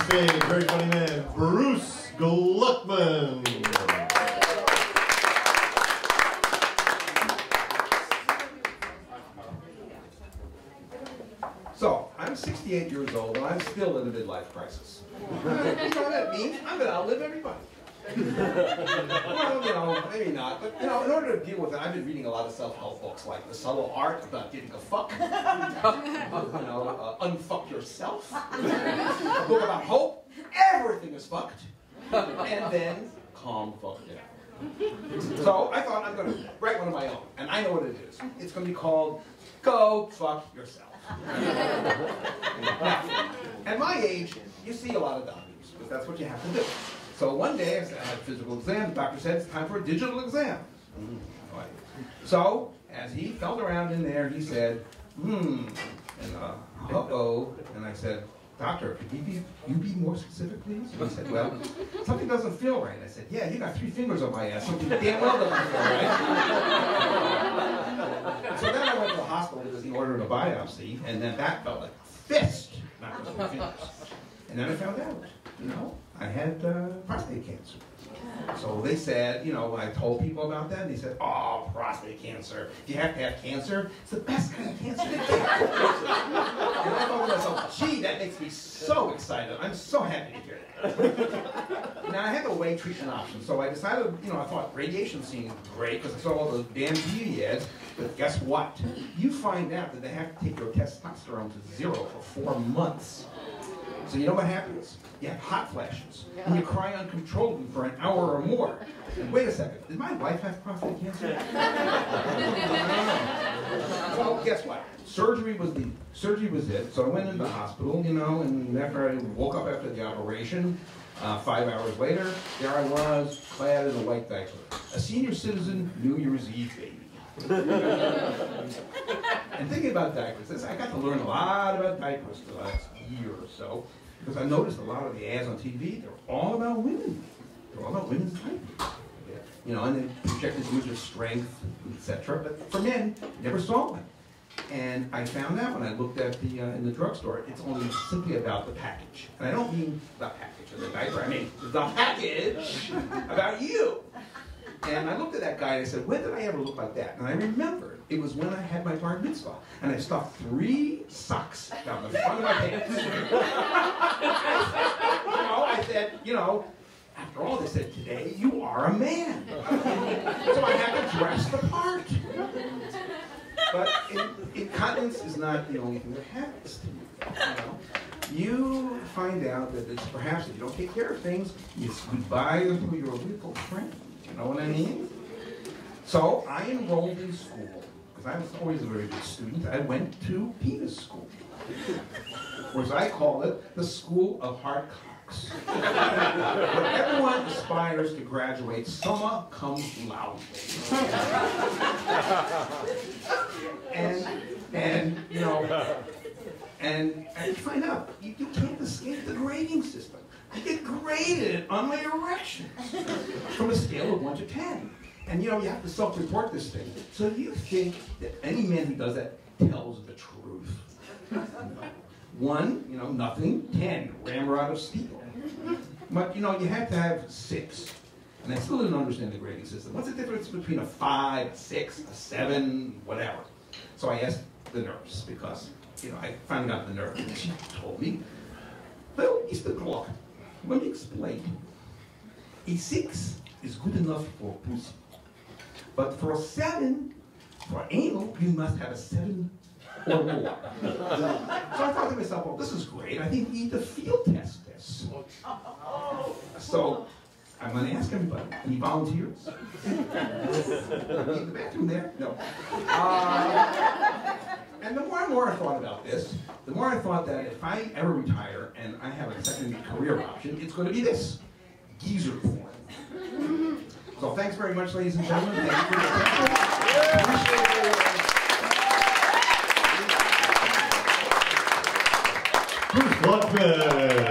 stage, very funny man, Bruce Gluckman. So, I'm 68 years old and I'm still in a midlife crisis. You know what that means? I'm going to outlive everybody. Well, you know, maybe not, but you know, in order to deal with it, I've been reading a lot of self-help books like The Subtle Art About Giving a Fuck, you know, Unfuck Yourself, a book about hope, everything is fucked, and then calm fuck down. So I thought I'm going to write one of my own, and I know what it is. It's going to be called Go Fuck Yourself. Now, at my age, you see a lot of doctors, because that's what you have to do. So one day I had a physical exam, the doctor said it's time for a digital exam. Right. So as he felt around in there, he said, and uh-oh, and I said, doctor, could you be more specific, please? And he said, well, something doesn't feel right. I said, yeah, you got 3 fingers on my ass, something damn well doesn't feel right. So then I went to the hospital because he ordered a biopsy, and then that felt like a fist, not just 3 fingers. And then I found out, you know, I had prostate cancer. So they said, you know, I told people about that, and they said, oh, prostate cancer. If you have to have cancer, it's the best kind of cancer to get. And I thought to myself, gee, that makes me so excited. I'm so happy to hear that. Now, I had to weigh treatment options, so I decided, you know, I thought radiation seemed great because I saw all those damn TV ads, but guess what? You find out that they have to take your testosterone to 0 for 4 months. So you know what happens? You have hot flashes, and you cry uncontrollably for an hour or more. And wait a second, did my wife have prostate cancer? Well, guess what? Surgery was it. So I went into the hospital, you know, and after I woke up after the operation, 5 hours later, there I was, clad in a white diaper. A senior citizen, New Year's Eve baby. And thinking about diapers, I got to learn a lot about diapers the last year or so, because I noticed a lot of the ads on TV, they're all about women. They're all about women's diapers. You know, and they projected images of strength, etc. But for men, never saw one. And I found out when I looked at the in the drugstore, it's only simply about the package. And I don't mean the package of the diaper, I mean the package about you. And I looked at that guy and I said, when did I ever look like that? And I remembered it was when I had my bar mitzvah. And I stuffed 3 socks down the front of my pants. I said, you know, after all, they said, today you are a man. So I had to dress the part. But incontinence is not the only thing that happens to you. You know? You find out that it's perhaps if you don't take care of things, it's goodbye to your little friend. You know what I mean? So I enrolled in school, because I was always a very good student. I went to penis school, or as I call it, the school of hard cocks. Where everyone aspires to graduate summa cum laude. And you know, and you find out you can't escape the grading system. I get graded on my erections from a scale of 1 to 10. And you know, you have to self-report this thing. So you think that any man who does that tells the truth. 1, you know, nothing. 10, ramrod of steel. But you know, you have to have 6. And I still didn't understand the grading system. What's the difference between a 5, a 6, a 7, whatever? So I asked the nurse, because, you know, I finally got the nurse, and she told me, well, Mr. Gluckman, let me explain. A 6 is good enough for pussy. But for a 7, for anal, you must have a 7 or more. So I thought to myself, well, this is great. I think we need to field test this. So I'm going to ask everybody. Any volunteers? In the bathroom there? No. And the more and more I thought about this, the more I thought that if I ever retire and I have a second career option, it's going to be this: geezer porn. So thanks very much, ladies and gentlemen. Thank you for your attention. Bruce Gluckman.